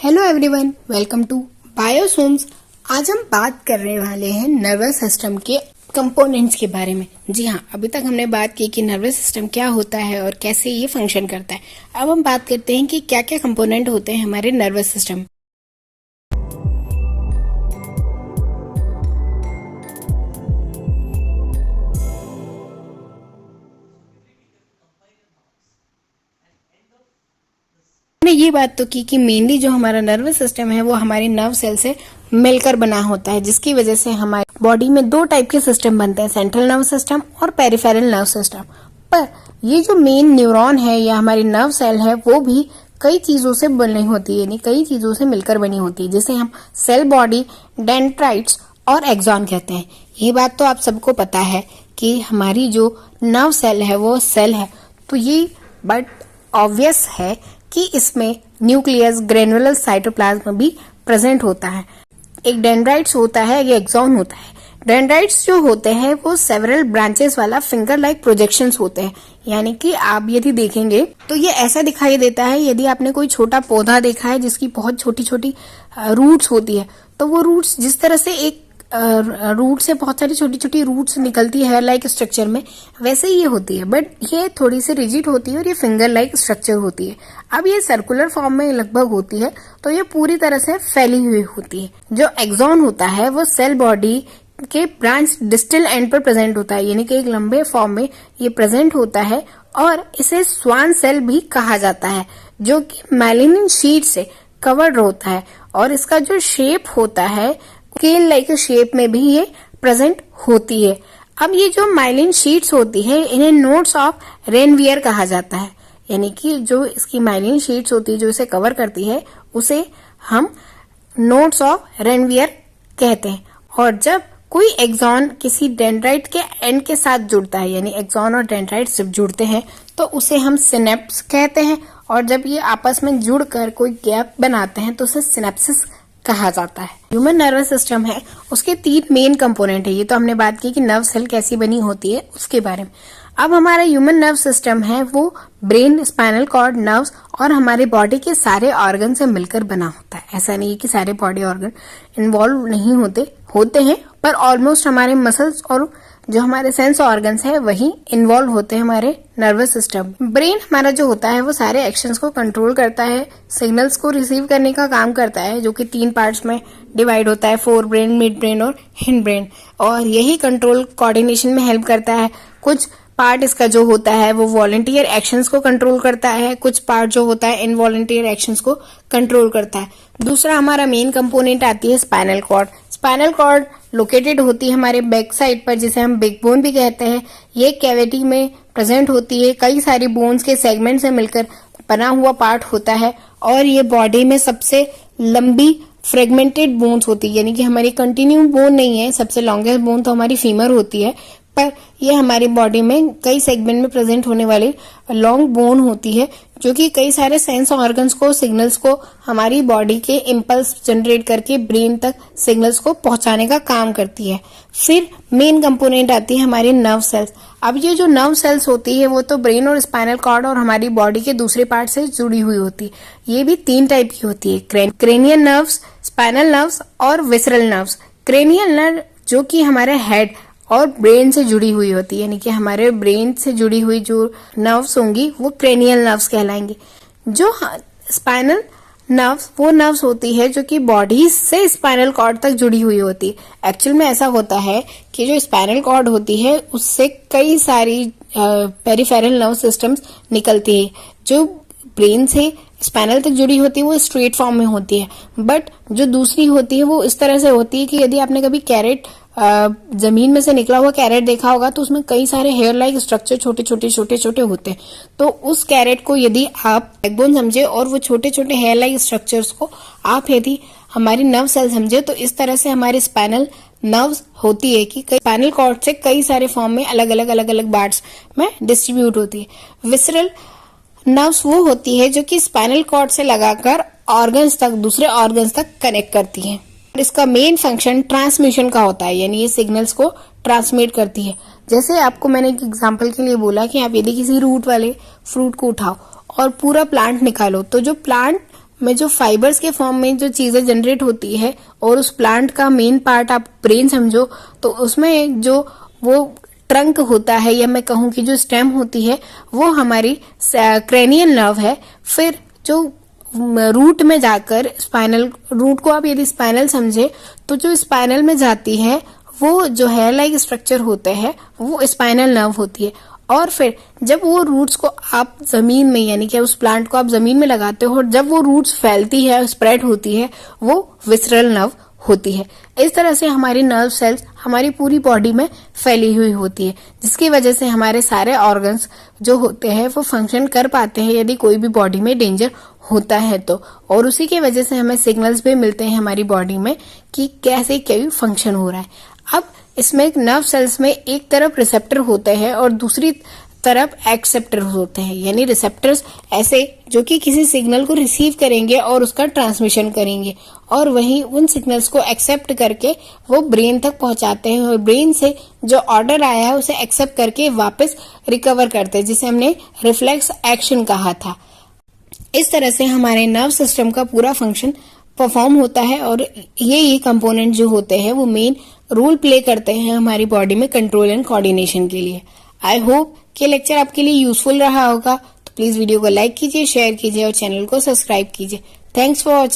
Hello everyone, welcome to Biosomes. आज हम बात करने वाले हैं नर्वस सिस्टम के कंपोनेंट्स के बारे में। जी हाँ, अभी तक हमने बात की कि नर्वस सिस्टम क्या होता है और कैसे ये फंक्शन करता है। अब हम बात करते हैं कि क्या क्या कंपोनेंट होते हैं हमारे नर्वस सिस्टम। हमने ये बात तो की कि मेनली जो हमारा नर्वस सिस्टम है वो हमारे नर्व सेल से मिलकर बना होता है, जिसकी वजह से हमारे बॉडी में दो टाइप के सिस्टम बनते हैं, सेंट्रल नर्व सिस्टम और पेरिफेरल नर्व सिस्टम। पर ये जो मेन न्यूरॉन है या हमारी नर्व सेल है वो भी कई चीजों से बनी होती है, यानी कई चीजों से मिलकर बनी होती है, जिसे हम सेल बॉडी, डेंड्राइट्स और एक्सॉन कहते हैं। ये बात तो आप सबको पता है कि हमारी जो नर्व सेल है वो सेल है, तो ये बट ऑब्वियस है कि इसमें न्यूक्लियस, ग्रेनुलर साइटोप्लाज्म भी प्रेजेंट होता है। एक डेंड्राइट्स होता है, एक एक्सॉन होता है। डेंड्राइट्स जो होते हैं वो सेवरल ब्रांचेस वाला फिंगर लाइक प्रोजेक्शंस होते हैं, यानी कि आप यदि देखेंगे तो ये ऐसा दिखाई देता है। यदि आपने कोई छोटा पौधा देखा है जिसकी बहुत छोटी छोटी रूट्स होती है, तो वो रूट्स जिस तरह से एक रूट से बहुत सारी छोटी छोटी रूट्स निकलती है लाइक स्ट्रक्चर में, वैसे ही ये होती है, बट ये थोड़ी सी रिजिड होती है और ये फिंगर लाइक स्ट्रक्चर होती है। अब ये सर्कुलर फॉर्म में लगभग होती है, तो ये पूरी तरह से फैली हुई होती है। जो एक्सॉन होता है वो सेल बॉडी के ब्रांच डिस्टल एंड पर प्रेजेंट होता है, यानी कि एक लंबे फॉर्म में ये प्रेजेंट होता है और इसे स्वान सेल भी कहा जाता है, जो कि मेलानिन शीट से कवर्ड होता है और इसका जो शेप होता है स्केल लाइक शेप में भी ये प्रेजेंट होती है। अब ये जो माइलिन शीट्स होती है इन्हें नोड्स ऑफ रेनवियर कहा जाता है, यानी कि जो इसकी माइलिन शीट्स होती है जो इसे कवर करती है उसे हम नोड्स ऑफ रेनवियर कहते हैं। और जब कोई एक्सॉन किसी डेंड्राइट के एंड के साथ जुड़ता है, यानी एक्सॉन और डेंड्राइट जब जुड़ते हैं तो उसे हम सिनेप्स कहते हैं, और जब ये आपस में जुड़कर कोई गैप बनाते हैं तो उसे सिनेप्सिस कहा जाता है। ह्यूमन नर्वस सिस्टम है, उसके 3 मेन कंपोनेंट है। ये तो हमने बात की कि नर्व सेल कैसी बनी होती है उसके बारे में। अब हमारा ह्यूमन नर्व सिस्टम है वो ब्रेन, स्पाइनल कॉर्ड, नर्व्स और हमारे बॉडी के सारे ऑर्गन से मिलकर बना होता है। ऐसा नहीं है कि सारे बॉडी ऑर्गन इन्वॉल्व नहीं होते हैं, पर ऑलमोस्ट हमारे मसल्स और जो हमारे सेंस ऑर्गन्स है वही इन्वॉल्व होते हैं हमारे नर्वस सिस्टम। ब्रेन हमारा जो होता है वो सारे एक्शंस को कंट्रोल करता है, सिग्नल्स को रिसीव करने का काम करता है, जो कि 3 पार्ट्स में डिवाइड होता है, फोर ब्रेन, मिड ब्रेन और हिंड ब्रेन, और यही कंट्रोल कोऑर्डिनेशन में हेल्प करता है। कुछ पार्ट इसका जो होता है वो वॉलंटियर एक्शंस को कंट्रोल करता है, कुछ पार्ट जो होता है इनवॉलंटियर एक्शंस को कंट्रोल करता है। दूसरा हमारा मेन कंपोनेंट आती है spinal cord. Spinal cord located होती है हमारे बैक साइड पर, जिसे हम बिग बोन भी कहते हैं। ये कैविटी में प्रेजेंट होती है, कई सारी बोन्स के सेगमेंट से मिलकर बना हुआ पार्ट होता है, और ये बॉडी में सबसे लंबी फ्रेगमेंटेड बोन्स होती है, यानी कि हमारी कंटिन्यू बोन नहीं है। सबसे लॉन्गेस्ट बोन तो हमारी फीमर होती है, पर ये हमारी बॉडी में कई सेगमेंट में प्रेजेंट होने वाली लॉन्ग बोन होती है, जो कि कई सारे सेंस ऑर्गन्स को, सिग्नल्स को हमारी बॉडी के इम्पल्स जनरेट करके ब्रेन तक सिग्नल्स को पहुंचाने का काम करती है। फिर मेन कंपोनेंट आती है हमारी नर्व सेल्स। अब ये जो नर्व सेल्स होती है वो तो ब्रेन और स्पाइनल कॉर्ड और हमारी बॉडी के दूसरे पार्ट से जुड़ी हुई होती है। ये भी 3 टाइप की होती है, क्रेनियल नर्व्स, स्पाइनल नर्व्स और विसरल नर्व्स। क्रेनियल नर्व जो कि हमारे हेड और ब्रेन से जुड़ी हुई होती है, यानी कि हमारे ब्रेन से जुड़ी हुई जो नर्व्स होंगी वो क्रेनियल नर्व्स कहलाएंगी। जो स्पाइनल नर्व्स वो नर्व्स होती है जो कि बॉडी से स्पाइनल कॉर्ड तक जुड़ी हुई होती है। एक्चुअल में ऐसा होता है कि जो स्पाइनल कॉर्ड होती है उससे कई सारी पेरिफेरल नर्व सिस्टम्स निकलती है। जो ब्रेन से स्पाइनल तक जुड़ी होती है वो स्ट्रेट फॉर्म में होती है, बट जो दूसरी होती है वो इस तरह से होती है कि यदि आपने कभी कैरेट जमीन में से निकला हुआ कैरेट देखा होगा तो उसमें कई सारे हेयर लाइक स्ट्रक्चर छोटे छोटे होते हैं। तो उस कैरेट को यदि आप बैकबोन समझे और वो छोटे छोटे हेयर लाइक स्ट्रक्चर्स को आप यदि हमारी नर्व सेल समझे, तो इस तरह से हमारी स्पाइनल नर्व्स होती है कि स्पाइनल कॉर्ड से कई सारे फॉर्म में अलग अलग पार्ट्स में डिस्ट्रीब्यूट होती है। विसरल नर्व्स वो होती है जो कि स्पाइनल कॉर्ड से लगाकर ऑर्गन्स तक, दूसरे ऑर्गन्स तक कनेक्ट करती है। इसका मेन फंक्शन ट्रांसमिशन का होता है, यानी ये सिग्नल्स को ट्रांसमिट करती है। जैसे आपको मैंने एक एग्जांपल के लिए बोला कि आप यदि किसी रूट वाले फ्रूट को उठाओ और पूरा प्लांट निकालो, तो जो प्लांट में जो फाइबर्स के फॉर्म में जो चीजें जनरेट होती है और उस प्लांट का मेन पार्ट आप ब्रेन समझो, तो उसमें जो वो ट्रंक होता है या मैं कहूँ कि जो स्टेम होती है वो हमारी क्रेनियल नर्व है। फिर जो रूट में जाकर स्पाइनल रूट को आप यदि स्पाइनल समझे तो जो स्पाइनल में जाती है वो जो हेयर लाइक स्ट्रक्चर होते हैं वो स्पाइनल नर्व होती है। और फिर जब वो रूट्स को आप जमीन में यानी कि उस प्लांट को आप जमीन में लगाते हो और जब वो रूट्स फैलती है स्प्रेड होती है वो विसरल नर्व होती है। इस तरह से हमारी नर्व सेल्स हमारी पूरी बॉडी में फैली हुई होती है, जिसकी वजह से हमारे सारे ऑर्गन्स जो होते हैं वो फंक्शन कर पाते हैं यदि कोई भी बॉडी में डेंजर होता है तो। और उसी की वजह से हमें सिग्नल्स भी मिलते हैं हमारी बॉडी में कि कैसे क्या फंक्शन हो रहा है। अब इसमें नर्व सेल्स में एक तरफ रिसेप्टर होते हैं और दूसरी तरफ एक्सेप्टर होते हैं, यानी रिसेप्टर्स ऐसे जो कि किसी सिग्नल को रिसीव करेंगे और उसका ट्रांसमिशन करेंगे और वहीं उन सिग्नल्स को एक्सेप्ट करके वो ब्रेन तक पहुंचाते हैं और ब्रेन से जो ऑर्डर आया है उसे एक्सेप्ट करके वापस रिकवर करते हैं, जिसे हमने रिफ्लेक्स एक्शन कहा था। इस तरह से हमारे नर्व सिस्टम का पूरा फंक्शन परफॉर्म होता है और ये कंपोनेंट जो होते हैं वो मेन रोल प्ले करते हैं हमारी बॉडी में कंट्रोल एंड कोऑर्डिनेशन के लिए। आई होप कि लेक्चर आपके लिए यूजफुल रहा होगा, तो प्लीज वीडियो को लाइक कीजिए, शेयर कीजिए और चैनल को सब्सक्राइब कीजिए। Thanks for watching.